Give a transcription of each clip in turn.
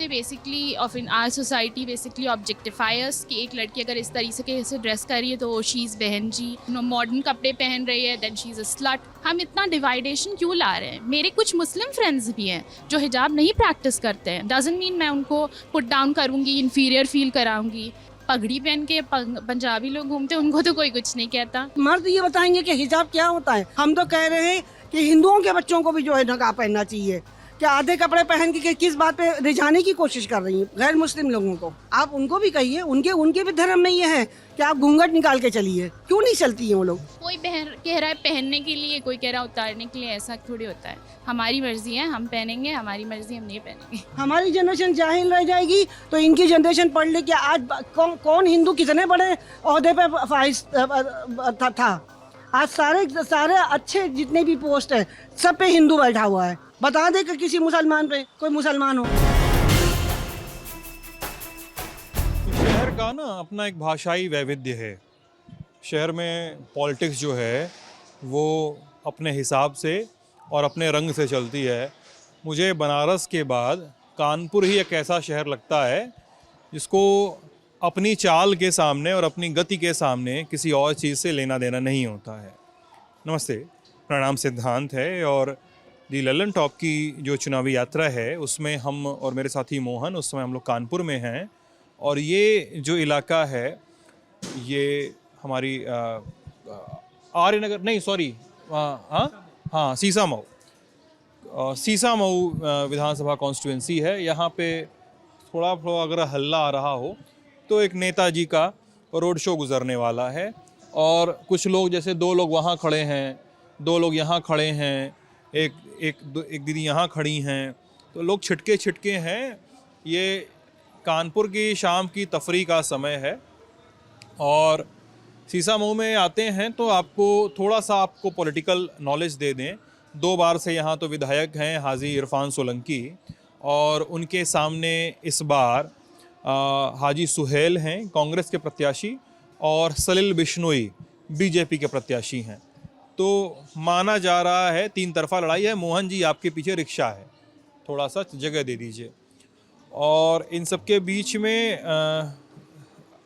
They basically of in our society basically objectifiers कि एक लड़की अगर इस तरीके से ड्रेस कर रही है तो शी इज़ बहन जी, मॉडर्न कपड़े पहन रही है then she is a slut. हम इतना डिवाइडेशन क्यों ला रहे हैं? मेरे कुछ मुस्लिम फ्रेंड्स भी हैं जो हिजाब नहीं प्रैक्टिस करते हैं, डजंट मीन मैं उनको पुट डाउन करूँगी, इन्फीरियर फील कराऊंगी। पगड़ी पहन के पंजाबी लोग घूमते हैं, उनको तो कोई कुछ नहीं कहता। मर्द ये बताएंगे कि हिजाब क्या होता है। हम तो कह रहे हैं कि हिंदुओं के बच्चों को भी जो है नकाब पहनना चाहिए। क्या आधे कपड़े पहन के किस बात पे रिझाने की कोशिश कर रही हैं गैर मुस्लिम लोगों को? आप उनको भी कहिए, उनके भी धर्म में ये है कि आप घूंघट निकाल के चलिए, क्यों नहीं चलती हैं वो लोग? कोई कह रहा है पहनने के लिए, कोई कह रहा है उतारने के लिए, ऐसा थोड़ी होता है। हमारी मर्जी है, हम पहनेंगे, हमारी मर्जी, हम नहीं पहनेंगे। हमारी जनरेशन जाहिल रह जाएगी तो इनकी जनरेशन पढ़ ले कि आज कौन हिंदू कितने बड़े ओहदे पे फाइज था। आज सारे अच्छे जितने भी पोस्ट है सब पे हिंदू बैठा हुआ है। बता दे कि किसी मुसलमान पे कोई मुसलमान हो। शहर का ना अपना एक भाषाई वैविध्य है। शहर में पॉलिटिक्स जो है वो अपने हिसाब से और अपने रंग से चलती है। मुझे बनारस के बाद कानपुर ही एक ऐसा शहर लगता है जिसको अपनी चाल के सामने और अपनी गति के सामने किसी और चीज़ से लेना देना नहीं होता है। नमस्ते, प्रणाम सिद्धांत है और दी ललन टॉप की जो चुनावी यात्रा है उसमें हम और मेरे साथी मोहन उस समय हम लोग कानपुर में हैं। और ये जो इलाका है ये हमारी आर्यनगर नहीं सॉरी हाँ सीसामऊ विधानसभा कॉन्स्टिट्यूंसी है। यहाँ पे थोड़ा अगर हल्ला आ रहा हो तो एक नेताजी का रोड शो गुजरने वाला है और कुछ लोग जैसे दो लोग वहाँ खड़े हैं, दो लोग यहाँ खड़े हैं, एक दीदी यहाँ खड़ी हैं, तो लोग छिटके हैं। ये कानपुर की शाम की तफरी का समय है और सीसामऊ में आते हैं तो आपको थोड़ा सा आपको पॉलिटिकल नॉलेज दे दें। 2 बार से यहाँ तो विधायक हैं हाजी इरफान सोलंकी और उनके सामने इस बार हाजी सुहेल हैं कांग्रेस के प्रत्याशी और सलील बिश्नोई बीजेपी के प्रत्याशी हैं। तो माना जा रहा है 3 तरफा लड़ाई है। मोहन जी आपके पीछे रिक्शा है, थोड़ा सा जगह दे दीजिए। और इन सब के बीच में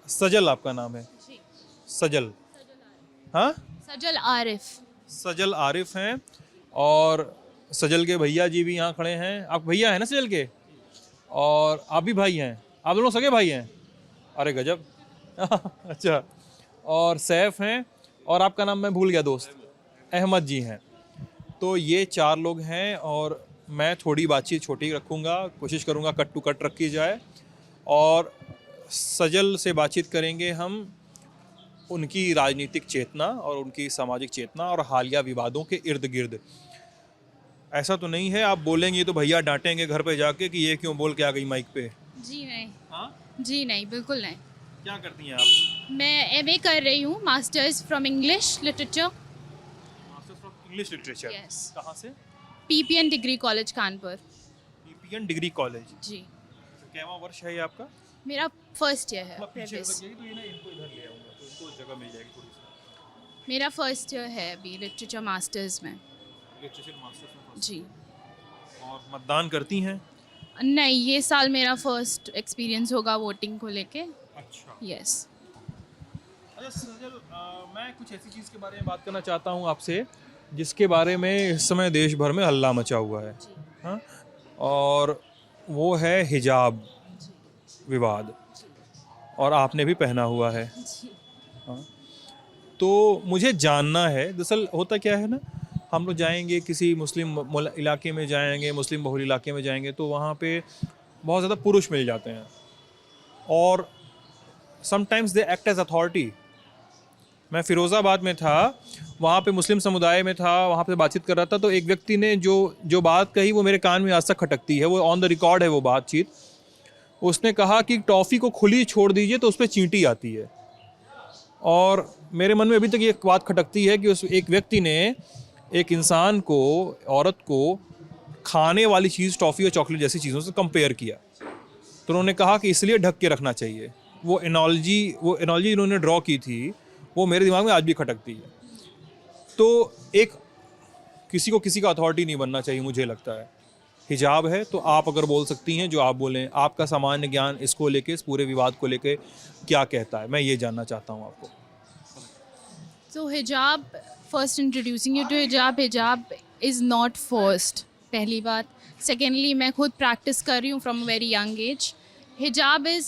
सजल आपका नाम है? सजल, हाँ सजल आरिफ हैं और सजल के भैया जी भी यहाँ खड़े हैं। आप भैया हैं ना सजल के? और आप भी भाई हैं? आप दोनों सगे भाई हैं? अरे गजब अच्छा। और सैफ हैं और आपका नाम मैं भूल गया दोस्त, अहमद जी हैं। तो ये 4 लोग हैं और मैं थोड़ी बातचीत छोटी रखूँगा, कोशिश करूँगा कट टू कट रखी जाए। और सजल से बातचीत करेंगे हम उनकी राजनीतिक चेतना और उनकी सामाजिक चेतना और हालिया विवादों के इर्द गिर्द। ऐसा तो नहीं है आप बोलेंगे तो भैया डांटेंगे घर पे जाके कि ये क्यों बोल के आ गई माइक पे? जी नहीं। हाँ जी नहीं, बिल्कुल नहीं। क्या करती हैं आप? मैं MA कर रही हूँ, masters from English literature. Masters from English literature? Yes. कहाँ से? PPN degree college Kanpur. PPN degree college जी। कैवा वर्ष है ये आपका? मेरा फर्स्ट ईयर है। पीछे previous। तो ये ना इनको इधर ले आऊँगा तो इनको जगह मिल जाएगी थोड़ी सी। मेरा फर्स्ट ईयर है अभी लिटरेचर मास्टर्स में। लिटरेचर मास्टर्स में first। जी। और मतदान करती हैं? नहीं, ये साल मेरा फर्स्ट एक्सपीरियंस होगा वोटिंग को लेके। अच्छा। यस। अच्छा सजल, मैं कुछ ऐसी चीज़ के बारे में बात करना चाहता हूँ आपसे जिसके बारे में इस समय देश भर में हल्ला मचा हुआ है। हाँ, और वो है हिजाब विवाद और आपने भी पहना हुआ है। हाँ, तो मुझे जानना है दरअसल होता क्या है ना, हम लोग जाएंगे किसी मुस्लिम इलाके में जाएंगे, मुस्लिम बहुल इलाके में जाएंगे तो वहाँ पे बहुत ज़्यादा पुरुष मिल जाते हैं और sometimes they act as authority. मैं फ़िरोज़ाबाद में था, वहाँ पे मुस्लिम समुदाय में था, वहाँ पे बातचीत कर रहा था तो एक व्यक्ति ने जो बात कही वो मेरे कान में आज तक खटकती है, वो ऑन द रिकॉर्ड है वो बातचीत। उसने कहा कि टॉफ़ी को खुली छोड़ दीजिए तो उस पर चींटी आती है। और मेरे मन में अभी तक ये बात खटकती है कि उस एक व्यक्ति ने एक इंसान को, औरत को खाने वाली चीज़ टॉफ़ी और चॉकलेट जैसी चीज़ों से कंपेयर किया। तो उन्होंने कहा कि इसलिए ढक के रखना चाहिए। वो एनोलॉजी इन्होंने ड्रॉ की थी वो मेरे दिमाग में आज भी खटकती है। तो एक किसी को किसी का अथॉरिटी नहीं बनना चाहिए मुझे लगता है। हिजाब है, तो आप अगर बोल सकती हैं जो आप बोलें, आपका सामान्य ज्ञान इसको लेके, इस पूरे विवाद को लेके क्या कहता है, मैं ये जानना चाहता हूँ आपको। So hijab, first introducing you to hijab is not forced, पहली बात. Secondly, मैं खुद practice कर रही हूँ from a very young age. Hijab is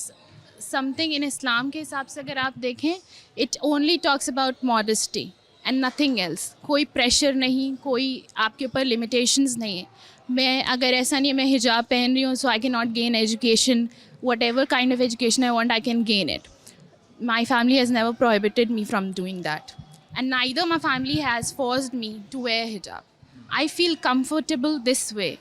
something in Islam के हिसाब से अगर आप देखें, it only talks about modesty and nothing else. कोई pressure नहीं, कोई आपके ऊपर limitations नहीं है. मैं अगर ऐसा नहीं है मैं हिजाब पहन रही हूँ so I cannot gain education, whatever kind of education I want I can gain it. My family has never prohibited me from doing that. And neither my family has forced me to wear hijab. I feel comfortable this way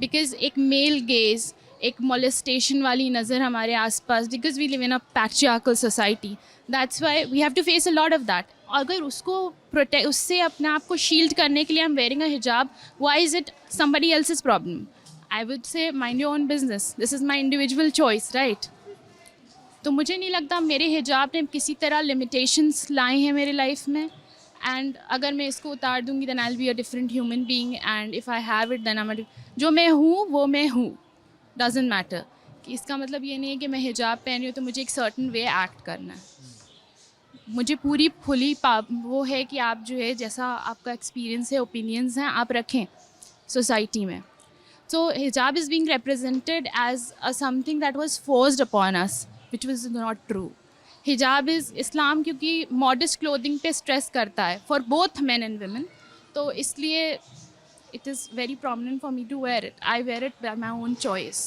because एक male gaze, एक molestation वाली नज़र हमारे आसपास, because we live in a patriarchal society. That's why we have to face a lot of that. अगर उसको उससे अपने आप को शील्ड करने के लिए I'm wearing a hijab, why is it somebody else's problem? I would say mind your own business. This is my individual choice, right? तो मुझे नहीं लगता मेरे हिजाब ने किसी तरह लिमिटेशंस लाए हैं मेरे लाइफ में. एंड अगर मैं इसको उतार दूंगी then I will be a different human being, and if I have it then I जो मैं हूँ वो मैं हूँ, डजंट मैटर. कि इसका मतलब ये नहीं है कि मैं हिजाब पहन रही हूँ तो मुझे एक सर्टन वे एक्ट करना है. मुझे पूरी खुली वो है कि आप जो है जैसा आपका एक्सपीरियंस है, ओपिनियंस हैं, आप रखें सोसाइटी में. So hijab is being represented as a something that was forced upon us, which was not true. Hijab is Islam क्योंकि modest clothing पे stress करता है for both men and women. तो इसलिए it is very prominent for me to wear it. I wear it by my own choice.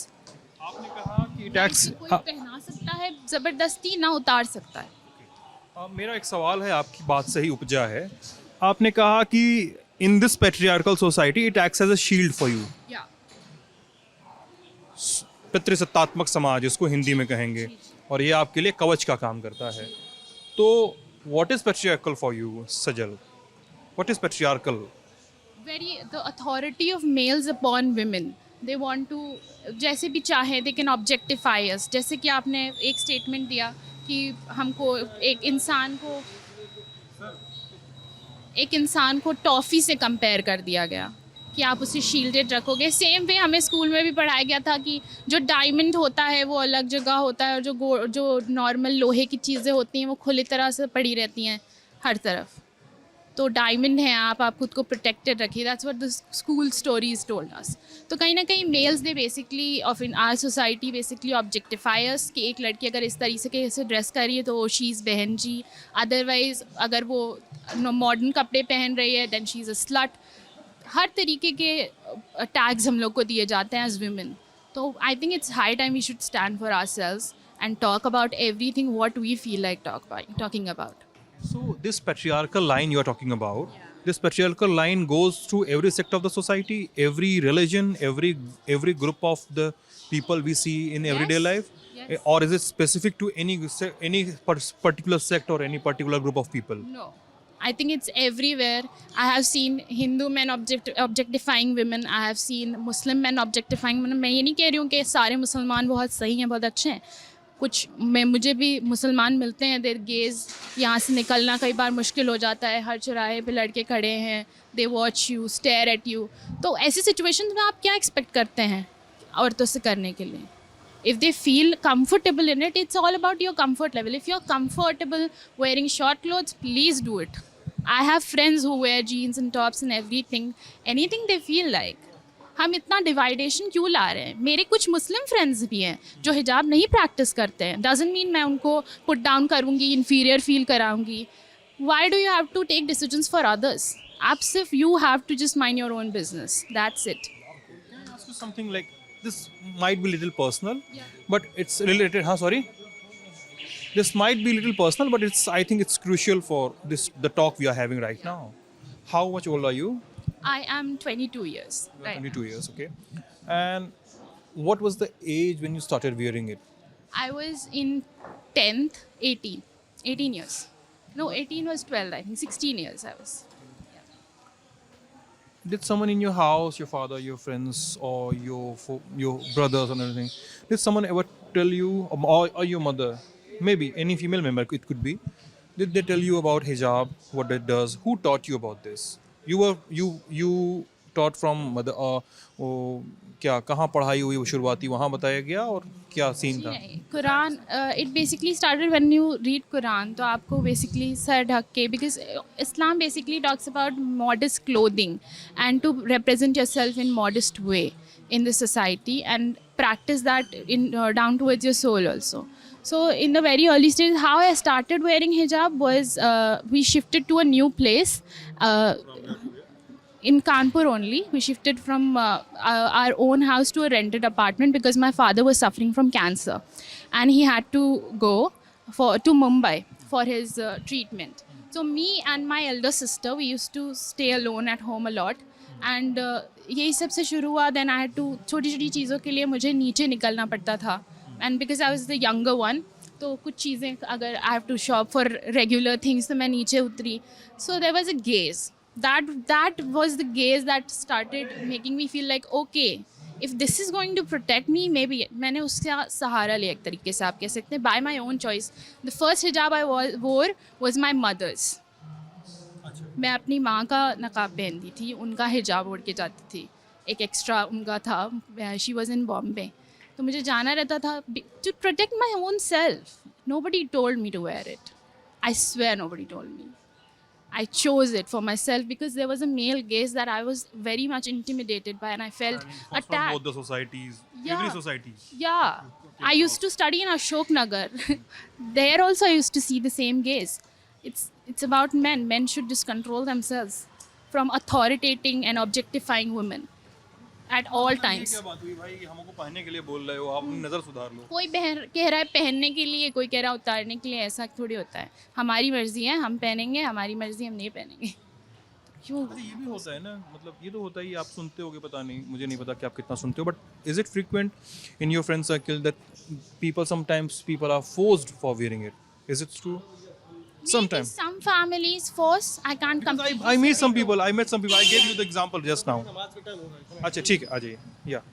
आपने कहा कि tax कोई पहना सकता है, ज़बरदस्ती ना उतार सकता है. मेरा एक सवाल है, आपकी बात से ही उपजा है. आपने कहा कि in this patriarchal society it acts as a shield for you. Yeah. पितृसत्तात्मक समाज इसको हिंदी में कहेंगे, और ये आपके लिए कवच का काम करता है. तो what is patriarchal for you Sajal? What is patriarchal? The authority of males upon women. They want to, जैसे भी चाहे they can objectify us. जैसे कि आपने एक स्टेटमेंट दिया कि हमको एक इंसान को टॉफ़ी से कंपेयर कर दिया गया कि आप उसे शील्डेड रखोगे. सेम वे हमें स्कूल में भी पढ़ाया गया था कि जो डायमंड होता है वो अलग जगह होता है, और जो नॉर्मल लोहे की चीज़ें होती हैं वो खुली तरह से पड़ी रहती हैं हर तरफ. तो डायमंड हैं आप खुद को प्रोटेक्टेड रखिए. That's what the school stories told us. तो कहीं ना कहीं males they basically of in our society basically objectifiers कि एक लड़की अगर इस तरीके से ड्रेस कर रही है तो शी इज़ बहन जी. अदरवाइज़ अगर वो मॉडर्न कपड़े पहन रही है then she is a slut. हर तरीके के टैग्स हम लोग को दिए जाते हैं एज वुमेन. तो I think it's high time we should stand for ourselves and talk about everything what we feel like talking about. So this patriarchal line you are talking about, this patriarchal line goes through every sector of the society, every religion, every group of the people we see in everyday Yes. life. Yes. Or is it specific to any particular sect or any particular group of people? No, I think it's everywhere. I have seen Hindu men objectifying women. I have seen Muslim men objectifying women. मैं ये नहीं कह रही हूँ कि सारे मुसलमान बहुत सही हैं, बहुत अच्छे हैं. कुछ मुझे भी मुसलमान मिलते हैं, देयर गेज यहाँ से निकलना कई बार मुश्किल हो जाता है. हर चौराहे पे लड़के खड़े हैं, they watch you, stare at you. तो ऐसी सिचुएशन में आप क्या एक्सपेक्ट करते हैं औरतों से करने के लिए? If they feel comfortable in it, it's all about your comfort level. If you're comfortable wearing short clothes, please do it. I have friends who wear jeans and tops and anything they feel like. हम इतना डिवाइडेशन क्यों ला रहे हैं? मेरे कुछ Muslim friends भी हैं जो हिजाब नहीं प्रैक्टिस करते हैं. डजंट मीन मैं उनको पुट डाउन करूँगी, इन्फीरियर फील कराऊँगी. Why do you have to take decisions for others? आप सिर्फ you have to just mind your own business. That's it. Can I ask you something like this? Might be little personal, but it's related. Sorry. This might be little personal, but I think it's crucial for the talk we are having right now. How much old are you? I am 22 years. You are Right. 22 years, okay. And what was the age when you started wearing it? I was in 10th, 18 years. No, 18 was 12, I think. 16 years I was. Did someone in your house, your father, your friends, or your brothers or anything, did someone ever tell you, or your mother, maybe any female member, it could be, did they tell you about hijab, what it does? Who taught you about this? You taught from mother or क्या कहाँ पढ़ाई हुई वो शुरुआती वहाँ बताया गया और क्या सीन था? Quran it basically started when you read Quran, तो आपको बेसिकली सर ढक के, because Islam basically talks about modest clothing and to represent yourself in modest way in the society and practice that in down towards your soul also. So in the very early stage, how I started wearing hijab was we shifted to a new place in Kanpur only. We shifted from our own house to a rented apartment because my father was suffering from cancer and he had to go to Mumbai for his treatment. So me and my elder sister, we used to stay alone at home a lot. And यही सब से शुरू हुआ. Then I had to, छोटी छोटी चीज़ों के लिए मुझे नीचे निकलना पड़ता था and because I was the younger one, तो कुछ चीज़ें अगर I have to shop for regular things तो मैं नीचे उतरी. So there was a gaze that was the gaze that started making me feel like okay, if this is going to protect me, maybe मैंने उसका सहारा लिया एक तरीके से आप कह सकते हैं, bye my own choice. The first हिजाब आई वोर वॉज माई मदर्स. मैं अपनी माँ का नकाब पहनती थी, उनका हिजाब ओढ़ के जाती थी, एक एक्स्ट्रा उनका था. शी वॉज इन बॉम्बे, तो मुझे जाना रहता था to protect my own self. Nobody told me to wear it, I swear nobody told me. I chose it for myself because there was a male gaze that I was very much intimidated by and I felt attacked. From both the societies, every society. Yeah. I used to study in Ashok Nagar. There also I used to see the same gaze. It's about men. Men should just control themselves from authoritating and objectifying women at all times. क्या बात हुई भाई, हमको पहनने के लिए बोल रहे हो, आप अपनी नज़र सुधार लो. कोई कह रहा है पहनने के लिए, कोई कह रहा है उतारने के लिए, ऐसा थोड़ी होता है. हमारी मर्जी है, हम पहनेंगे, हमारी मर्जी हम नहीं पहनेंगे. क्यों? ये भी होता है ना, मतलब ये तो होता ही, आप सुनते होगे, पता नहीं, मुझे नहीं पता कि आप कितना सुनते हो, but is it frequent in your friend circle that people sometimes people are forced for wearing it? Is it true? Sometimes some families force. I can't compete. I met some people. I gave you the example just now. अच्छा ठीक है, आ जाइए. Yeah.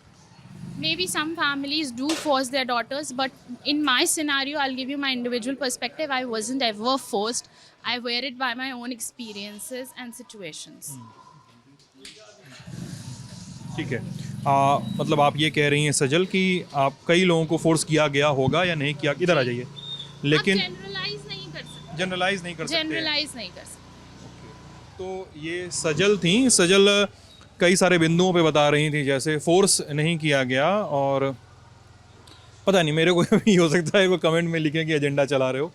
Maybe some families do force their daughters, but in my scenario, I'll give you my individual perspective. I wasn't ever forced. I wear it by my own experiences and situations. ठीक है. मतलब आप ये कह रही हैं सजल कि आप कई लोगों को फोर्स किया गया होगा या नहीं किया, इधर आ जाइए, लेकिन जनरलाइज नहीं कर सकते. तो ये सजल थी. सजल कई सारे बिंदुओं पे बता रही थी, जैसे फोर्स नहीं किया गया, और पता नहीं, मेरे को भी हो सकता है वो कमेंट में लिखें कि एजेंडा चला रहे हो.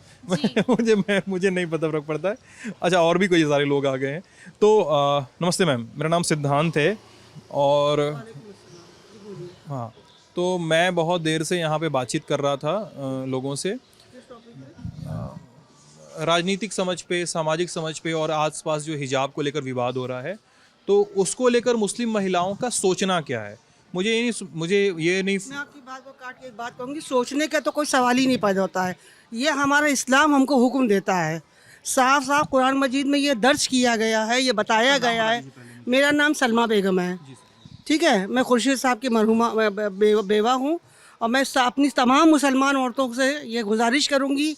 मुझे नहीं पता, फर्क पड़ता है. अच्छा, और भी कई सारे लोग आ गए हैं. तो नमस्ते मैम, मेरा नाम सिद्धांत है, और हाँ, तो मैं बहुत देर से यहाँ पे बातचीत कर रहा था लोगों से, राजनीतिक समझ पे, सामाजिक समझ पे, और आसपास जो हिजाब को लेकर विवाद हो रहा है, तो उसको लेकर मुस्लिम महिलाओं का सोचना क्या है. मुझे ये नहीं मैं आपकी बात को काट के एक बात कहूँगी, सोचने का तो कोई सवाल ही नहीं पैदा होता है. ये हमारा इस्लाम हमको हुक्म देता है, साफ साफ कुरान मजीद में ये दर्ज किया गया है, ये बताया गया है. मेरा नाम सलमा बेगम है, ठीक है. मैं खुर्शीद साहब की मरहुमा बेवा हूँ, और मैं अपनी तमाम मुसलमान औरतों से ये गुजारिश करूँगी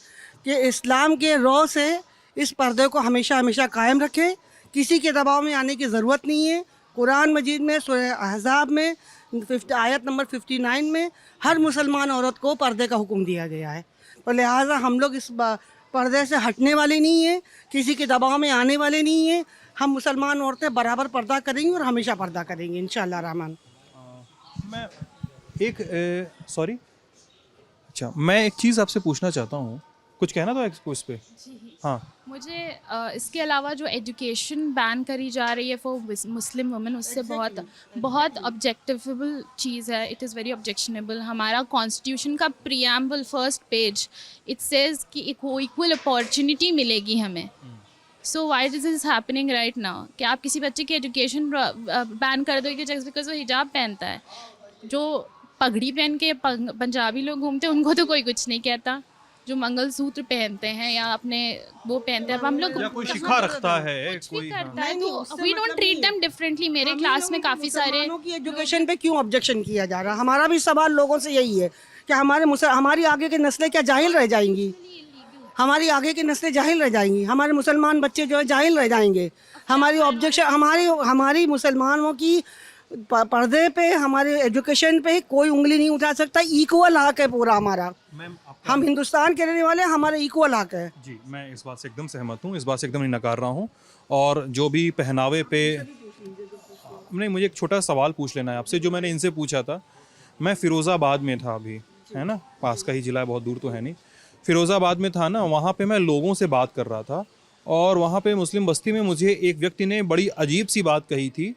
कि इस्लाम के रौ से इस पर्दे को हमेशा हमेशा कायम रखें. किसी के दबाव में आने की ज़रूरत नहीं है. कुरान मजीद में सूरह अहज़ाब में आयत नंबर 59 में हर मुसलमान औरत को पर्दे का हुक्म दिया गया है. तो लिहाजा हम लोग इस पर्दे से हटने वाले नहीं हैं, किसी के दबाव में आने वाले नहीं हैं. हम मुसलमान औरतें बराबर पर्दा करेंगी और हमेशा पर्दा करेंगी इंशाअल्लाह रहमान. मैं मैं एक चीज़ आपसे पूछना चाहता हूँ, कुछ कहना तो एक्सपो इस पे? हाँ, मुझे इसके अलावा जो एजुकेशन बैन करी जा रही है फॉर मुस्लिम वुमेन, उससे बहुत ऑब्जेक्टिवेबल चीज़ है. It is very objectionable. हमारा कॉन्स्टिट्यूशन का preamble first page it says कि इक्वल अपॉर्चुनिटी मिलेगी हमें. So why this is happening right now? कि आप किसी बच्चे की एजुकेशन बैन कर दोगे जस्ट बिकॉज वो हिजाब पहनता है. जो पगड़ी पहन के पंजाबी लोग घूमते हैं उनको तो कोई कुछ नहीं कहता. जो मंगलसूत्र पहनते हैं या अपने वो पहनते हैं, हम लोग कोई शिखा रखता है, कोई करता है, तो we don't treat them differently. मेरे क्लास में काफ़ी सारे की एजुकेशन पे क्यों ऑब्जेक्शन किया जा रहा है? हमारा भी सवाल लोगों से यही है कि हमारी आगे की नस्लें क्या जाहिल रह जाएंगी? हमारी आगे की नस्लें जाहिल रह जाएंगी, हमारे मुसलमान बच्चे जो है जाहिल रह जाएंगे. हमारी ऑब्जेक्शन हमारी मुसलमानों की पर्दे पे, हमारे एजुकेशन पे कोई उंगली नहीं उठा सकता। इक्वल हक है पूरा हमारा। हम हिंदुस्तान के रहने वाले, हमारा इक्वल हक है। जी, मैं इस बात से एकदम सहमत हूँ, इस बात से एकदम नहीं नकार रहा हूँ। और जो भी पहनावे पे, नहीं, मुझे एक छोटा सवाल पूछ लेना है आपसे, जो मैंने इनसे पूछा था। मैं फ़िरोज़ाबाद में था अभी, है ना, पास का ही ज़िला है, बहुत दूर तो है नहीं। फ़िरोज़ाबाद में था ना, वहाँ पे मैं लोगों से बात कर रहा था, और वहाँ पे मुस्लिम बस्ती में मुझे एक व्यक्ति ने बड़ी अजीब सी बात कही थी,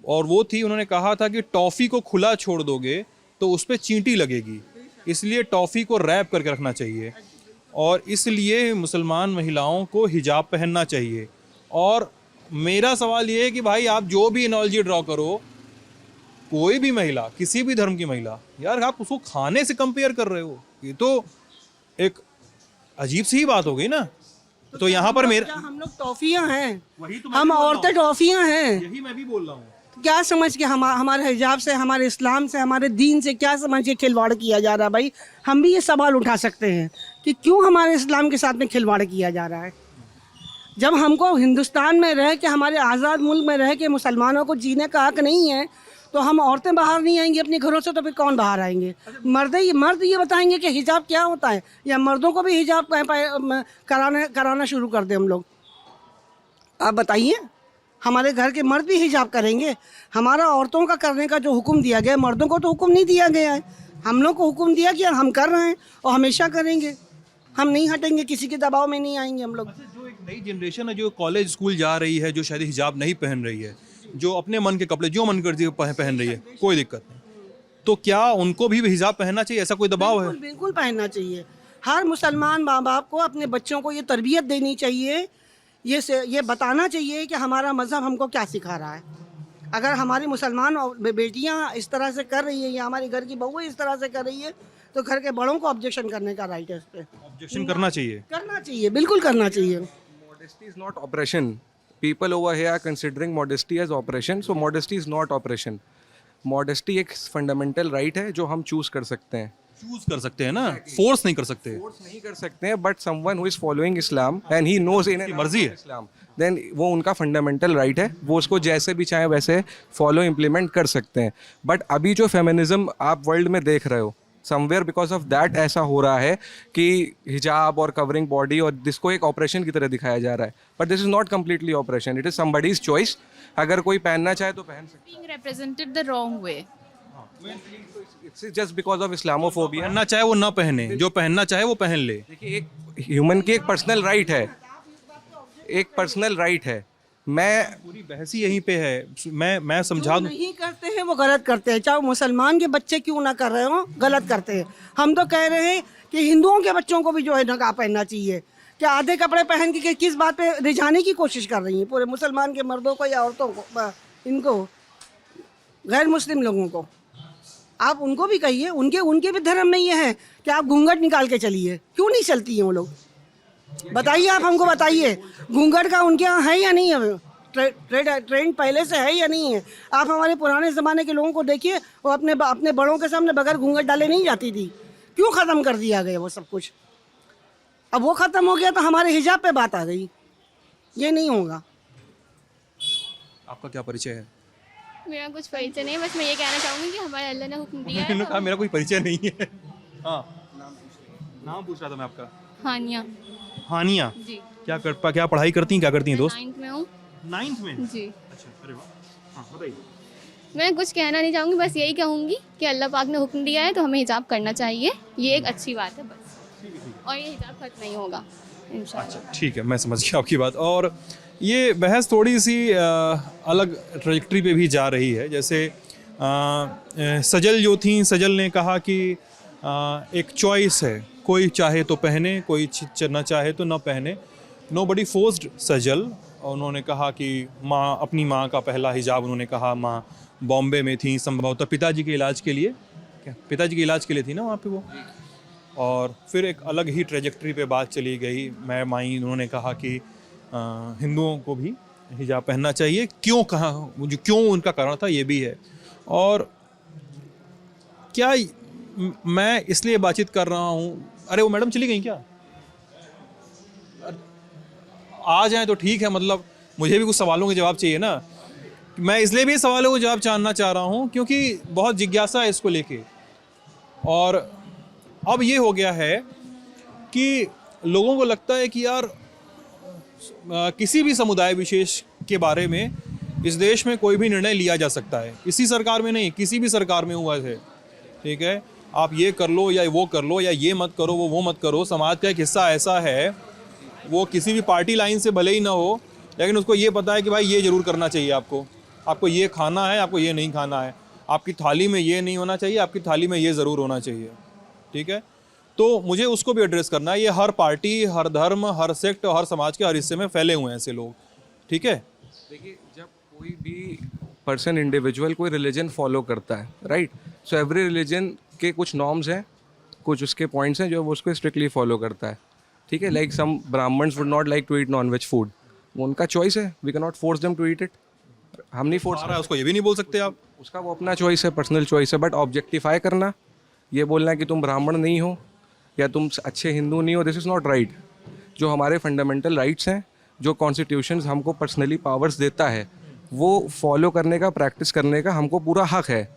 और वो थी, उन्होंने कहा था कि टॉफ़ी को खुला छोड़ दोगे तो उस पर चींटी लगेगी, इसलिए टॉफ़ी को रैप करके रखना चाहिए, और इसलिए मुसलमान महिलाओं को हिजाब पहनना चाहिए। और मेरा सवाल ये है कि भाई, आप जो भी एनालॉजी ड्रॉ करो, कोई भी महिला, किसी भी धर्म की महिला, यार आप उसको खाने से कंपेयर कर रहे हो, ये तो एक अजीब सी ही बात हो गई ना। तो यहाँ पर मेरा, हम लोग टॉफियाँ हैं, वही तो हम औरतें टॉफियाँ हैं। यही मैं भी बोल रहा हूँ। क्या समझ के हमारे हिजाब से, हमारे इस्लाम से, हमारे दीन से क्या समझ के खिलवाड़ किया जा रहा है? भाई, हम भी ये सवाल उठा सकते हैं कि क्यों हमारे इस्लाम के साथ में खिलवाड़ किया जा रहा है। जब हमको हिंदुस्तान में रह के, हमारे आज़ाद मुल्क में रह के मुसलमानों को जीने का हक नहीं है, तो हम औरतें बाहर नहीं आएंगी अपने घरों से, तो फिर कौन बाहर आएंगे? मर्द ये बताएंगे कि हिजाब क्या होता है, या मर्दों को भी हिजाब कराना शुरू कर दें हम लोग? आप बताइए। हमारे घर के मर्द भी हिजाब करेंगे? हमारा औरतों का करने का जो हुक्म दिया गया है, मर्दों को तो हुक्म नहीं दिया गया है। हम लोग को हुक्म दिया गया, हम कर रहे हैं और हमेशा करेंगे। हम नहीं हटेंगे, किसी के दबाव में नहीं आएंगे हम लोग। जो एक नई जनरेशन है, जो कॉलेज स्कूल जा रही है, जो शायद हिजाब नहीं पहन रही है, जो अपने मन के कपड़े जो मन करती है पहन रही है, कोई दिक्कत नहीं, तो क्या उनको भी हिजाब पहनना चाहिए? ऐसा कोई दबाव है? बिल्कुल पहनना चाहिए। हर मुसलमान माँ बाप को अपने बच्चों को ये तरबियत देनी चाहिए, ये बताना चाहिए कि हमारा मज़हब हमको क्या सिखा रहा है। अगर हमारी मुसलमान बेटियाँ इस तरह से कर रही है, या हमारी घर की बहुएं इस तरह से कर रही है, तो घर के बड़ों को ऑब्जेक्शन करने का राइट है। इस पे ऑब्जेक्शन करना चाहिए, बिल्कुल करना चाहिए। Modesty is not oppression. People over here are considering modesty as oppression. So modesty is not oppression. Modesty एक fundamental right है जो हम choose कर सकते हैं। चूज कर सकते हैं ना, फोर्स नहीं कर सकते। फोर्स नहीं कर सकते हैं, but someone who is following Islam and he knows in and मर्जी है इस्लाम, देन वो उनका फंडामेंटल राइट है, वो उसको जैसे भी चाहे वैसे फॉलो इम्प्लीमेंट कर सकते हैं। बट अभी जो फेमिनिज्म आप वर्ल्ड में देख रहे हो, समवेयर बिकॉज ऑफ दैट ऐसा हो रहा है कि हिजाब और कवरिंग बॉडी और जिसको एक ऑपरेशन की तरह दिखाया जा रहा है, but this is not completely operation, it is somebody's choice. अगर कोई पहनना चाहे तो पहन सकता है। Being represented the wrong way. It's just because of Islamophobia. पहनना चाहे वो ना पहने, जो पहनना चाहे वो पहन ले। देखिए, एक ह्यूमन की एक पर्सनल राइट है, एक पर्सनल राइट है। मैं पूरी बहस ही यहीं पे है। मैं समझा दूं, नहीं करते हैं वो गलत करते हैं, चाहे वो मुसलमान के बच्चे क्यों ना कर रहे हो, गलत करते हैं। हम तो कह रहे हैं कि हिंदुओं के बच्चों को भी जो है नकाब पहनना चाहिए। क्या आधे कपड़े पहन के किस बात पे रिझाने की कोशिश कर रही हैं पूरे मुसलमान के मर्दों को या औरतों को, इनको गैर मुस्लिम लोगों को? आप उनको भी कहिए, उनके भी धर्म में ये है कि आप घूंघट निकाल के चलिए, क्यों नहीं चलती हैं वो लोग? बताइए, आप हमको बताइए, घूंघट का उनके यहाँ है या नहीं है? ट्रेंड पहले से है या नहीं है? आप हमारे पुराने ज़माने के लोगों को देखिए, वो अपने बड़ों के सामने बगैर घूंघट डाले नहीं जाती थी। क्यों ख़त्म कर दिया गया वो सब कुछ? अब वो ख़त्म हो गया तो हमारे हिजाब पे बात आ गई। ये नहीं होगा। आपका क्या परिचय है? मेरा कुछ परिचय नहीं है, बस मैं ये कहना चाहूँगी कि हमारे अल्लाह ने हुक्म दिया है। मैंने कहा मेरा कोई परिचय नहीं है। हाँ, नाम पूछ रहा था मैं आपका। हानिया हानिया, जी, क्या पढ़ाई करती हैं, क्या करती हैं दोस्त? 9th में हूँ 9th में? जी। अच्छा, अरे वाह। हाँ, बताइए। मैं कुछ कहना नहीं चाहूँगी, बस यही कहूँगी कि अल्लाह पाक ने हुक्म दिया है तो हमें हिजाब करना चाहिए, ये एक अच्छी बात है बस, और ये हिजाब खत्म नहीं होगा इंशाल्लाह। अच्छा, ठीक है, मैं समझ गया आपकी बात। और ये बहस थोड़ी सी अलग ट्रैजेक्टरी पे भी जा रही है। जैसे सजल जो थी, सजल ने कहा कि एक चॉइस है, कोई चाहे तो पहने, कोई ना चाहे तो ना पहने। नोबडी फोर्स्ड सजल। और उन्होंने कहा कि माँ, अपनी माँ का पहला हिजाब, उन्होंने कहा माँ बॉम्बे में थी, संभवतः पिताजी के इलाज के लिए, क्या पिताजी के इलाज के लिए थी ना वहाँ पे वो। और फिर एक अलग ही ट्रैजेक्टरी पे बात चली गई। मैं माई, उन्होंने कहा कि हिंदुओं को भी हिजाब पहनना चाहिए। क्यों कहा, मुझे क्यों उनका कारण था ये भी है। और क्या मैं इसलिए बातचीत कर रहा हूँ, अरे वो मैडम चली गई क्या? आ जाएं तो ठीक है, मतलब मुझे भी कुछ सवालों के जवाब चाहिए ना। मैं इसलिए भी सवालों को जवाब जानना चाह रहा हूँ क्योंकि बहुत जिज्ञासा है इसको लेके। और अब ये हो गया है कि लोगों को लगता है कि यार किसी भी समुदाय विशेष के बारे में इस देश में कोई भी निर्णय लिया जा सकता है। इसी सरकार में नहीं, किसी भी सरकार में हुआ है, ठीक है। आप ये कर लो या वो कर लो या ये मत करो वो मत करो। समाज का एक हिस्सा ऐसा है, वो किसी भी पार्टी लाइन से भले ही ना हो, लेकिन उसको ये पता है कि भाई ये ज़रूर करना चाहिए, आपको ये खाना है, आपको ये नहीं खाना है, आपकी थाली में ये नहीं होना चाहिए, आपकी थाली में ये ज़रूर होना चाहिए, ठीक है। तो मुझे उसको भी एड्रेस करना है। ये हर पार्टी, हर धर्म, हर सेक्ट, हर समाज के हर हिस्से में फैले हुए हैं ऐसे लोग, ठीक है। देखिए, जब कोई भी पर्सन, इंडिविजुअल कोई रिलीजन फॉलो करता है, राइट, सो एवरी रिलीजन के कुछ नॉर्म्स हैं, कुछ उसके पॉइंट्स हैं जो वो उसको स्ट्रिक्टली फॉलो करता है, ठीक है। Like some Brahmins would not like to eat non veg food, वो उनका चॉइस है, we can not force them to eat it. हम नहीं फोर्स रहा है उसको, ये भी नहीं बोल सकते आप, उसका वो अपना चॉइस है, पर्सनल चॉइस है। बट ऑब्जेक्टिफाई करना, ये बोलना कि तुम ब्राह्मण नहीं हो या तुम अच्छे हिंदू नहीं हो, दिस इज़ नॉट राइट। जो हमारे फंडामेंटल राइट्स हैं, जो कॉन्स्टिट्यूशन हमको पर्सनली पावर्स देता है, वो फॉलो करने का, प्रैक्टिस करने का हमको पूरा हक है।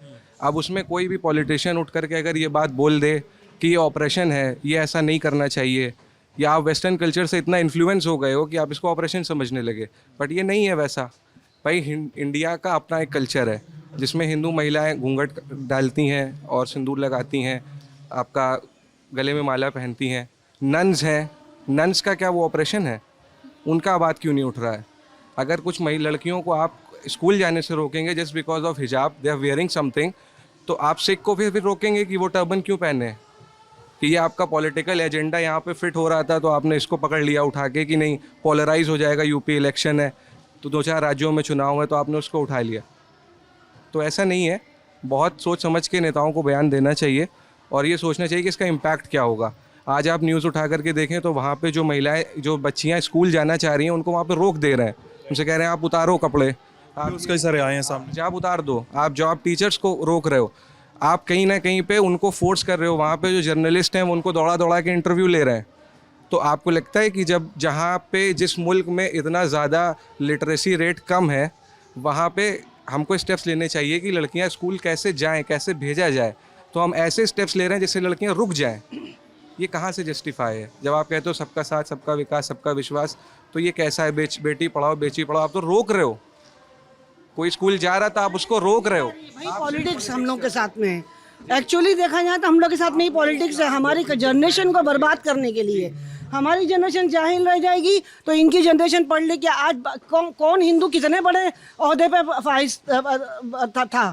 अब उसमें कोई भी पॉलिटिशियन उठ करके अगर ये बात बोल दे कि ये ऑपरेशन है, ये ऐसा नहीं करना चाहिए, या आप वेस्टर्न कल्चर से इतना इन्फ्लुएंस हो गए हो कि आप इसको ऑपरेशन समझने लगे, बट ये नहीं है वैसा। भाई इंडिया का अपना एक कल्चर है जिसमें हिंदू महिलाएं घूंघट डालती हैं और सिंदूर लगाती हैं, आपका गले में माला पहनती हैं। नन्स हैं, नन्स का क्या वो ऑपरेशन है? उनका बात क्यों नहीं उठ रहा है? अगर कुछ लड़कियों को आप स्कूल जाने से रोकेंगे जस्ट बिकॉज ऑफ हिजाब, दे आर वेयरिंग समथिंग, तो आप सिख को फिर रोकेंगे कि वो टर्बन क्यों पहने? कि ये आपका पॉलिटिकल एजेंडा यहाँ पे फिट हो रहा था तो आपने इसको पकड़ लिया उठा के कि नहीं पोलराइज हो जाएगा, यूपी इलेक्शन है तो 2-4 राज्यों में चुनाव है तो आपने उसको उठा लिया। तो ऐसा नहीं है, बहुत सोच समझ के नेताओं को बयान देना चाहिए और ये सोचना चाहिए कि इसका इम्पैक्ट क्या होगा। आज आप न्यूज़ उठा करके देखें तो वहाँ पे जो महिलाएं, जो बच्चियाँ स्कूल जाना चाह रही हैं, उनको वहाँ पे रोक दे रहे हैं, उनसे कह रहे हैं आप उतारो कपड़े, आप उसके सारे आए हैं सामने, हिजाब उतार दो। आप जो आप टीचर्स को रोक रहे हो, आप कहीं ना कहीं पे उनको फोर्स कर रहे हो। वहाँ पे जो जर्नलिस्ट हैं उनको दौड़ा दौड़ा के इंटरव्यू ले रहे हैं। तो आपको लगता है कि जब जहाँ पे जिस मुल्क में इतना ज़्यादा लिटरेसी रेट कम है, वहाँ पे हमको स्टेप्स लेने चाहिए कि लड़कियाँ स्कूल कैसे जाएं, कैसे भेजा जाए, तो हम ऐसे स्टेप्स ले रहे हैं जिससे लड़कियाँ रुक जाएं। ये कहाँ से जस्टिफाई है? जब आप कहते हो सबका साथ, सबका विकास, सबका विश्वास, तो ये कैसा है? बेटी पढ़ाओ बेटी पढ़ाओ, आप तो रोक रहे हो। कोई स्कूल जा रहा था, आप उसको रोक रहे हो। भाई पॉलिटिक्स हम लोग के साथ में है। एक्चुअली देखा जाए तो हम लोग के साथ में ही पॉलिटिक्स है, हमारी जनरेशन को बर्बाद करने के लिए। हमारी जनरेशन जाहिल रह जाएगी तो इनकी जनरेशन पढ़ ले कि आज कौन हिंदू कितने बड़े ओहदे पे फाइज था।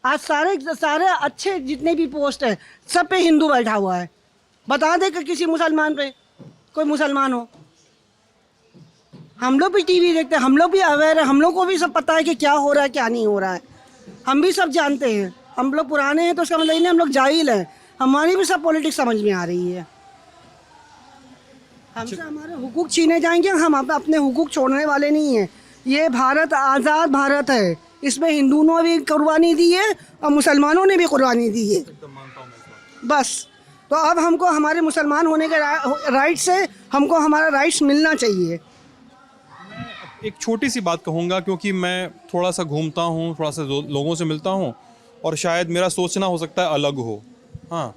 आज सारे अच्छे जितने भी पोस्ट है सब पे हिंदू बैठा हुआ है। बता दे कि किसी मुसलमान पे कोई मुसलमान हो। हम लोग भी टीवी देखते हैं, हम लोग भी अवेयर है, हम लोग को भी सब पता है कि क्या हो रहा है क्या नहीं हो रहा है, हम भी सब जानते हैं। हम लोग पुराने हैं तो उसका मतलब नहीं हम लोग जाहिल हैं, हमारी भी सब पॉलिटिक्स समझ में आ रही है। हमसे हमारे हुकूक छीने जाएंगे, हम अपने हुकूक छोड़ने वाले नहीं हैं। ये भारत आज़ाद भारत है, इसमें हिंदुओं ने भी कुर्बानी दी है और मुसलमानों ने भी कुर्बानी दी है। बस तो अब हमको हमारे मुसलमान होने के राइट से हमको हमारा राइट्स मिलना चाहिए। एक छोटी सी बात कहूँगा क्योंकि मैं थोड़ा सा घूमता हूँ, थोड़ा सा लोगों से मिलता हूँ और शायद मेरा सोचना हो सकता है अलग हो। हाँ,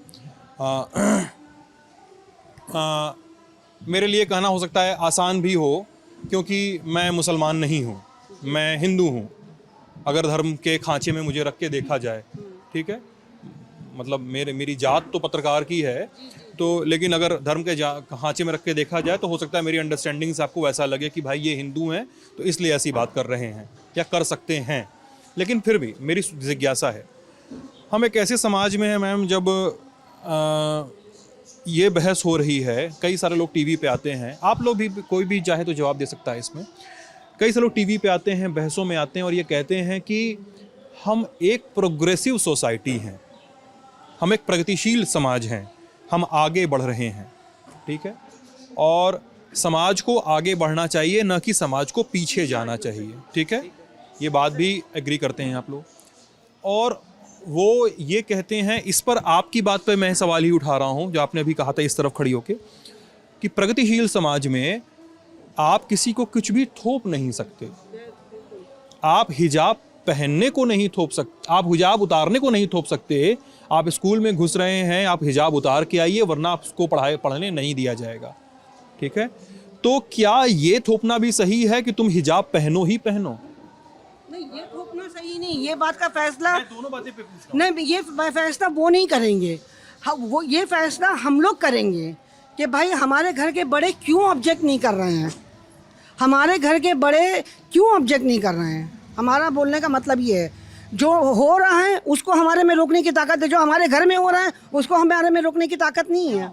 मेरे लिए कहना हो सकता है आसान भी हो क्योंकि मैं मुसलमान नहीं हूँ, मैं हिंदू हूँ। अगर धर्म के खांचे में मुझे रख के देखा जाए, ठीक है, मतलब मेरी जात तो पत्रकार की है, तो लेकिन अगर धर्म के खांचे में रख के देखा जाए तो हो सकता है मेरी अंडरस्टैंडिंग से आपको वैसा लगे कि भाई ये हिंदू हैं तो इसलिए ऐसी बात कर रहे हैं या कर सकते हैं। लेकिन फिर भी मेरी जिज्ञासा है, हम एक ऐसे समाज में हैं मैम जब ये बहस हो रही है, कई सारे लोग टीवी पे आते हैं, आप लोग भी, कोई भी चाहे तो जवाब दे सकता है इसमें। कई सारे लोग टीवी पे आते हैं, बहसों में आते हैं और ये कहते हैं कि हम एक प्रोग्रेसिव सोसाइटी हैं, हम एक प्रगतिशील समाज हैं, हम आगे बढ़ रहे हैं, ठीक है, और समाज को आगे बढ़ना चाहिए, न कि समाज को पीछे जाना चाहिए, ठीक है। ये बात भी एग्री करते हैं आप लोग। और वो ये कहते हैं, इस पर आपकी बात पे मैं सवाल ही उठा रहा हूँ जो आपने अभी कहा था इस तरफ खड़ी होके, कि प्रगतिशील समाज में आप किसी को कुछ भी थोप नहीं सकते। आप हिजाब पहनने को नहीं थोप सकते, आप हिजाब उतारने को नहीं थोप सकते। आप स्कूल में घुस रहे हैं, आप हिजाब उतार के आइए, वरना आपको पढ़ने नहीं दिया जाएगा। ठीक है, तो क्या ये थोपना भी सही है कि तुम हिजाब पहनो ही पहनो? नहीं, ये थोपना सही नहीं। ये बात का फैसला दोनों बातें पे पूछ रहा नहीं, ये फैसला वो नहीं करेंगे, वो ये फैसला हम लोग करेंगे कि भाई हमारे घर के बड़े क्यों ऑब्जेक्ट नहीं कर रहे हैं, हमारे घर के बड़े क्यों ऑब्जेक्ट नहीं कर रहे हैं। हमारा बोलने का मतलब ये है, जो हो रहा है उसको हमारे में रोकने की ताकत है, जो हमारे घर में हो रहा है उसको हमारे में रोकने की ताकत नहीं है।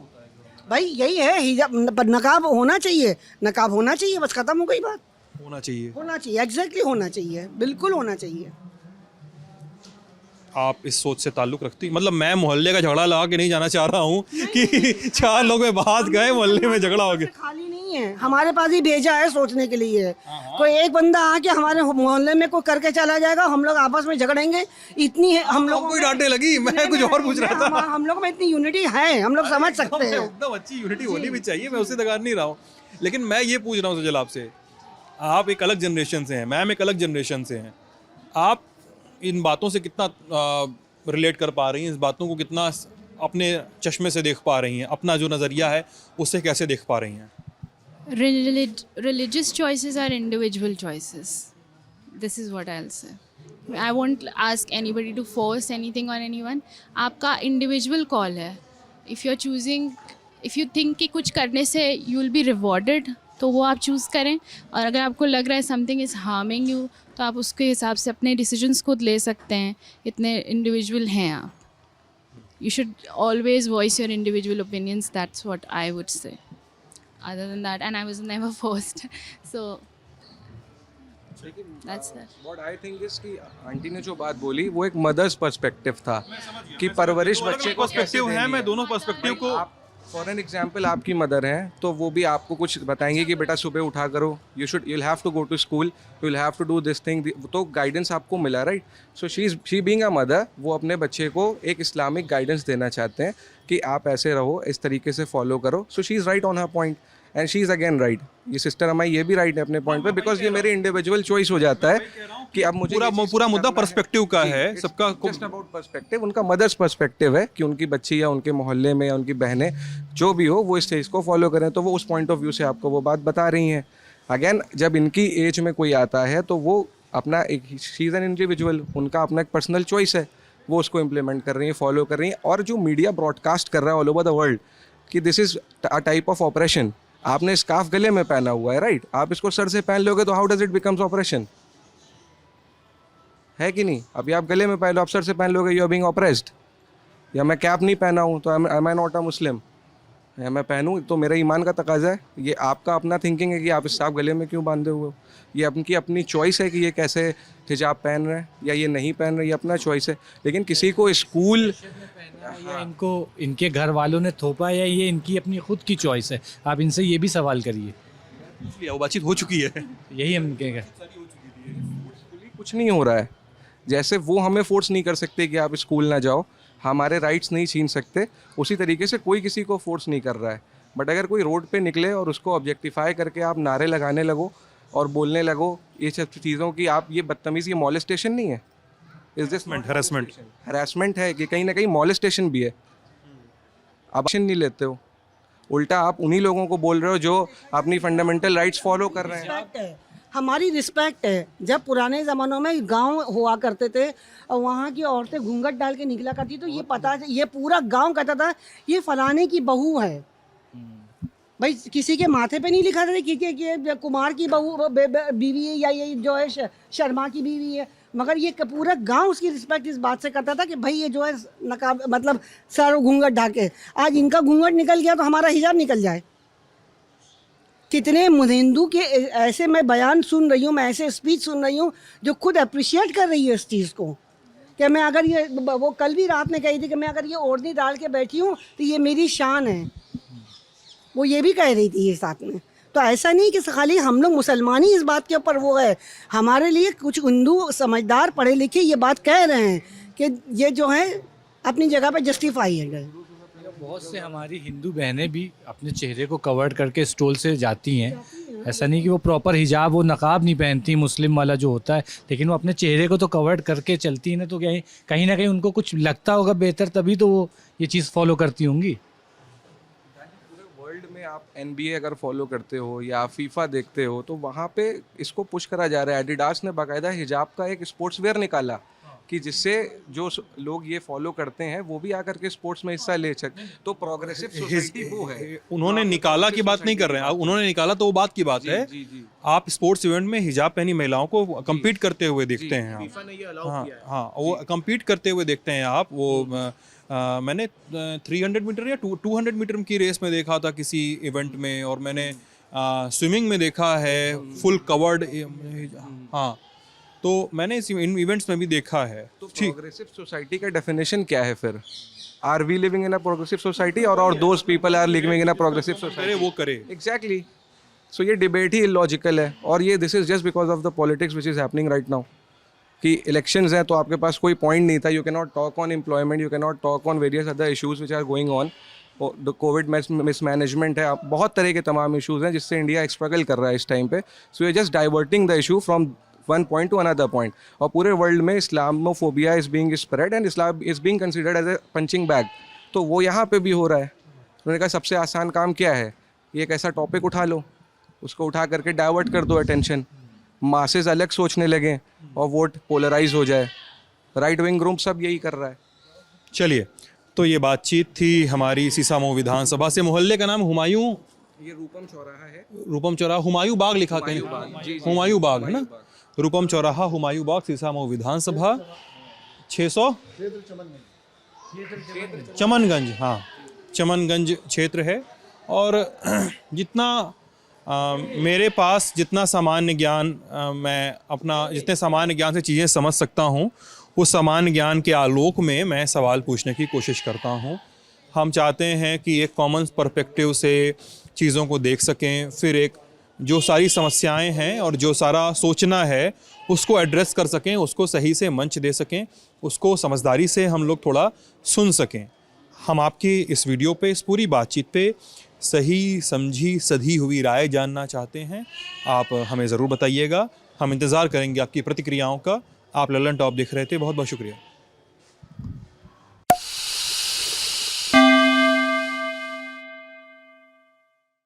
भाई यही है, हिजाब नकाब होना चाहिए, नकाब होना चाहिए, बस खत्म हो गई बात। होना चाहिए। होना चाहिए, एग्जैक्टली होना चाहिए, बिल्कुल होना चाहिए। आप इस सोच से ताल्लुक़ रखती, मतलब मैं मोहल्ले का झगड़ा लगा के नहीं जाना चाह रहा हूँ कि 4 लोग में बात गए, मोहल्ले में झगड़ा हो गया। खाली नहीं है, हमारे पास ही भेजा है सोचने के लिए। कोई एक बंदा आके हमारे मोहल्ले में कोई करके चला जाएगा, हम लोग आपस में झगड़ेंगे, इतनी है हम लोग। कोई डांटने लगी, मैं कुछ और पूछ रहा था। हम लोग में इतनी यूनिटी है, हम लोग समझ सकते हैं। एकदम अच्छी यूनिटी होनी भी चाहिए, मैं उसे दगार नहीं रहा हूँ, लेकिन मैं ये पूछ रहा हूँ सजल आपसे, आप एक अलग जनरेशन से हैं, मैम एक अलग जनरेशन से हैं, आप इन बातों से कितना रिलेट कर पा रही हैं, इस बातों को कितना अपने चश्मे से देख पा रही हैं, अपना जो नज़रिया है उससे कैसे देख पा रही हैं? Religious choices are individual choices. This is what I'll say. I won't ask anybody to force anything on anyone. आपका individual call है. If you're choosing, if you think कि कुछ करने से you'll be rewarded, तो वो आप चूज़ करें, और अगर आपको लग रहा है समथिंग इज़ हार्मिंग यू, तो आप उसके हिसाब से अपने डिसीजंस खुद ले सकते हैं। इतने इंडिविजुअल हैं आप। You should always voice your individual opinions, that's what I would say. Other than that, and I was never forced, so that's that. What I think is कि आंटी ने जो बात बोली वो एक मदर्स पर्सपेक्टिव था कि परवरिश बच्चे को पर्सपेक्टिव है, मैं दोनों पर्सपेक्टिव को। फॉर एन एग्जाम्पल, आपकी मदर हैं तो वो भी आपको कुछ बताएंगे कि बेटा सुबह उठा करो, you'll have to go to school, you'll have to do this thing, तो गाइडेंस आपको मिला, right? So she being a mother, वो अपने बच्चे को एक इस्लामिक गाइडेंस देना चाहते हैं कि आप ऐसे रहो, इस तरीके से फॉलो करो। So she is right on her point and she is again right. ये सिस्टर हमारी ये भी राइट है अपने पॉइंट पे, बिकॉज ये मेरी इंडिविजुअल चॉइस हो जाता है कि अब मुझे पूरा मुद्दा पर्सपेक्टिव का है, सबका जस्ट अबाउट पर्सपेक्टिव। उनका मदर्स पर्सपेक्टिव है कि उनकी बच्ची या उनके मोहल्ले में या उनकी बहनें जो भी हो वो इस चीज़ को फॉलो करें, तो वो उस पॉइंट ऑफ व्यू से आपको वो बात बता रही हैं। अगेन जब इनकी एज में कोई आता है तो वो अपना एक शी इज़ एन इंडिविजुअल, उनका अपना एक पर्सनल चॉइस है, वो उसको इम्प्लीमेंट कर रही हैं, फॉलो कर रही हैं। और जो मीडिया ब्रॉडकास्ट कर रहा है ऑल ओवर द वर्ल्ड कि this is a type of operation, आपने स्कार्फ गले में पहना हुआ है, राइट? आप इसको सर से पहन लोगे तो how does it becomes operation, है कि नहीं? अभी आप गले में पहन लो, आप सर से पहन लोगे, यू आर बीइंग ऑपरेस्ड। या मैं कैप नहीं पहना हूँ तो एम आई नॉट अ मुस्लिम, या मैं पहनूँ तो मेरा ईमान का तकाजा है। ये आपका अपना थिंकिंग है कि आप स्कार्फ गले में क्यों बांधे हुए हो, ये आपकी अपनी चॉइस है कि ये कैसे हिजाब पहन रहे हैं या ये नहीं पहन रहे, ये अपना चॉइस है। लेकिन किसी को स्कूल या इनको इनके घर वालों ने थोपा या ये इनकी अपनी खुद की चॉइस है, आप इनसे ये भी सवाल करिए। वो बातचीत हो चुकी है, यही हम कहेंगे। कुछ नहीं हो रहा है। जैसे वो हमें फोर्स नहीं कर सकते कि आप स्कूल ना जाओ, हमारे राइट्स नहीं छीन सकते, उसी तरीके से कोई किसी को फोर्स नहीं कर रहा है। बट अगर कोई रोड पे निकले और उसको ऑब्जेक्टिफाई करके आप नारे लगाने लगो और बोलने लगो ये सब चीज़ों की, आप ये बदतमीज़ी, ये मॉलेस्टेशन नहीं है, इज दिस हरासमेंट है कि कहीं ना कहीं मॉलेस्टेशन भी है। आप एक्शन नहीं लेते हो, उल्टा आप उन्हीं लोगों को बोल रहे हो जो अपनी फंडामेंटल राइट्स फॉलो कर रहे हैं। हमारी रिस्पेक्ट है। जब पुराने ज़मानों में गांव हुआ करते थे और वहाँ की औरतें घूंघट डाल के निकला करती, तो ये पता, ये पूरा गांव कहता था ये फलाने की बहू है। भाई किसी के माथे पे नहीं लिखा था कि कुमार की बहू बीवी है या ये जो है शर्मा की बीवी है, मगर ये पूरा गांव उसकी रिस्पेक्ट इस बात से करता था कि भाई ये जो है नकाब, मतलब सर घूंघट ढाके। आज इनका घूंघट निकल गया तो हमारा हिजाब निकल जाए। कितने हिंदू के ऐसे मैं बयान सुन रही हूँ, मैं ऐसे स्पीच सुन रही हूँ जो खुद अप्रिशिएट कर रही है इस चीज़ को कि मैं अगर ये, वो कल भी रात में कही थी कि मैं अगर ये ओढ़नी डाल के बैठी हूँ तो ये मेरी शान है, वो ये भी कह रही थी ये साथ में। तो ऐसा नहीं कि खाली हम लोग मुसलमान ही इस बात के ऊपर वो है, हमारे लिए कुछ हिंदू समझदार पढ़े लिखे ये बात कह रहे हैं कि ये जो है अपनी जगह पे जस्टिफाई है। बहुत से हमारी हिंदू बहनें भी अपने चेहरे को कवर करके स्टॉल से जाती हैं, ऐसा नहीं कि वो प्रॉपर हिजाब वो नकाब नहीं पहनती मुस्लिम वाला जो होता है, लेकिन वो अपने चेहरे को तो कवर्ड करके चलती है ना, तो कहीं ना कहीं उनको कुछ लगता होगा बेहतर, तभी तो वो ये चीज़ फॉलो करती होंगी। वर्ल्ड में आप NBA अगर फॉलो करते हो या फीफा देखते हो तो वहाँ पे इसको पुश करा जा रहा है। एडिडास ने बाकायदा हिजाब का एक स्पोर्ट्स वेयर निकाला कि जिससे जो लोग ये फॉलो करते हैं वो भी आकर के स्पोर्ट्स में हिस्सा ले सकें। तो प्रोग्रेसिव सोसाइटी वो है। उन्होंने निकाला की बात नहीं कर रहे हैं, उन्होंने निकाला तो वो बात की बात है। आप स्पोर्ट्स इवेंट में हिजाब पहनी महिलाओं को compete करते हुए देखते हैं आप। हाँ, वो compete करते हुए देखते हैं आप। वो मैंने 300 मीटर या 200 मीटर की रेस में देखा था किसी इवेंट में, और मैंने स्विमिंग में देखा है फुल कवर्ड। हाँ, तो मैंने इन इवेंट्स में भी देखा है। तो प्रोग्रेसिव सोसाइटी का डेफिनेशन क्या है फिर? Are we living in a progressive society और those people are living in a progressive society? वो करे एग्जैक्टली। सो ये डिबेट ही इलॉजिकल है, और ये this is just because of the politics which is happening right now. कि इलेक्शंस हैं तो आपके पास कोई पॉइंट नहीं था। You can not talk on employment, you can not talk on various other issues which are going on. Covid mismanagement है, बहुत तरह के तमाम इशूज़ हैं जिससे इंडिया स्ट्रगल कर रहा है इस टाइम पे। सो ये just diverting the issue from one point to another point. और पूरे वर्ल्ड में Islamophobia is being spread and Islam is being considered as a punching bag. तो वो यहाँ पे भी हो रहा है। उन्होंने कहा सबसे आसान काम क्या है, ये एक ऐसा टॉपिक उठा लो, उसको उठा करके डाइवर्ट कर दो अटेंशन, मासेस अलग सोचने लगे और वोट पोलराइज हो जाए। राइट विंग ग्रुप सब यही कर रहा है। चलिए, तो ये बातचीत थी हमारी सीसामऊ विधानसभा से। मोहल्ले का नाम हुमायूं, ये रूपम चौराहा है। रूपम चौराहा, हुमायूं बाग लिखा कहीं, हुमायूं बाग है ना, रूपम चौराहा हुमायूं बाग सीसामऊ विधानसभा 600 चमनगंज। हाँ, चमनगंज क्षेत्र है। और जितना मेरे पास जितना सामान्य ज्ञान मैं अपना जितने सामान्य ज्ञान से चीज़ें समझ सकता हूँ, उस सामान्य ज्ञान के आलोक में मैं सवाल पूछने की कोशिश करता हूँ। हम चाहते हैं कि एक कॉमन पर्सपेक्टिव से चीज़ों को देख सकें, फिर एक जो सारी समस्याएं हैं और जो सारा सोचना है उसको एड्रेस कर सकें, उसको सही से मंच दे सकें, उसको समझदारी से हम लोग थोड़ा सुन सकें। हम आपकी इस वीडियो पे, इस पूरी बातचीत पे सही समझी सधी हुई राय जानना चाहते हैं। आप हमें ज़रूर बताइएगा, हम इंतज़ार करेंगे आपकी प्रतिक्रियाओं का। आप लल्लन टॉप देख रहे थे, बहुत बहुत शुक्रिया।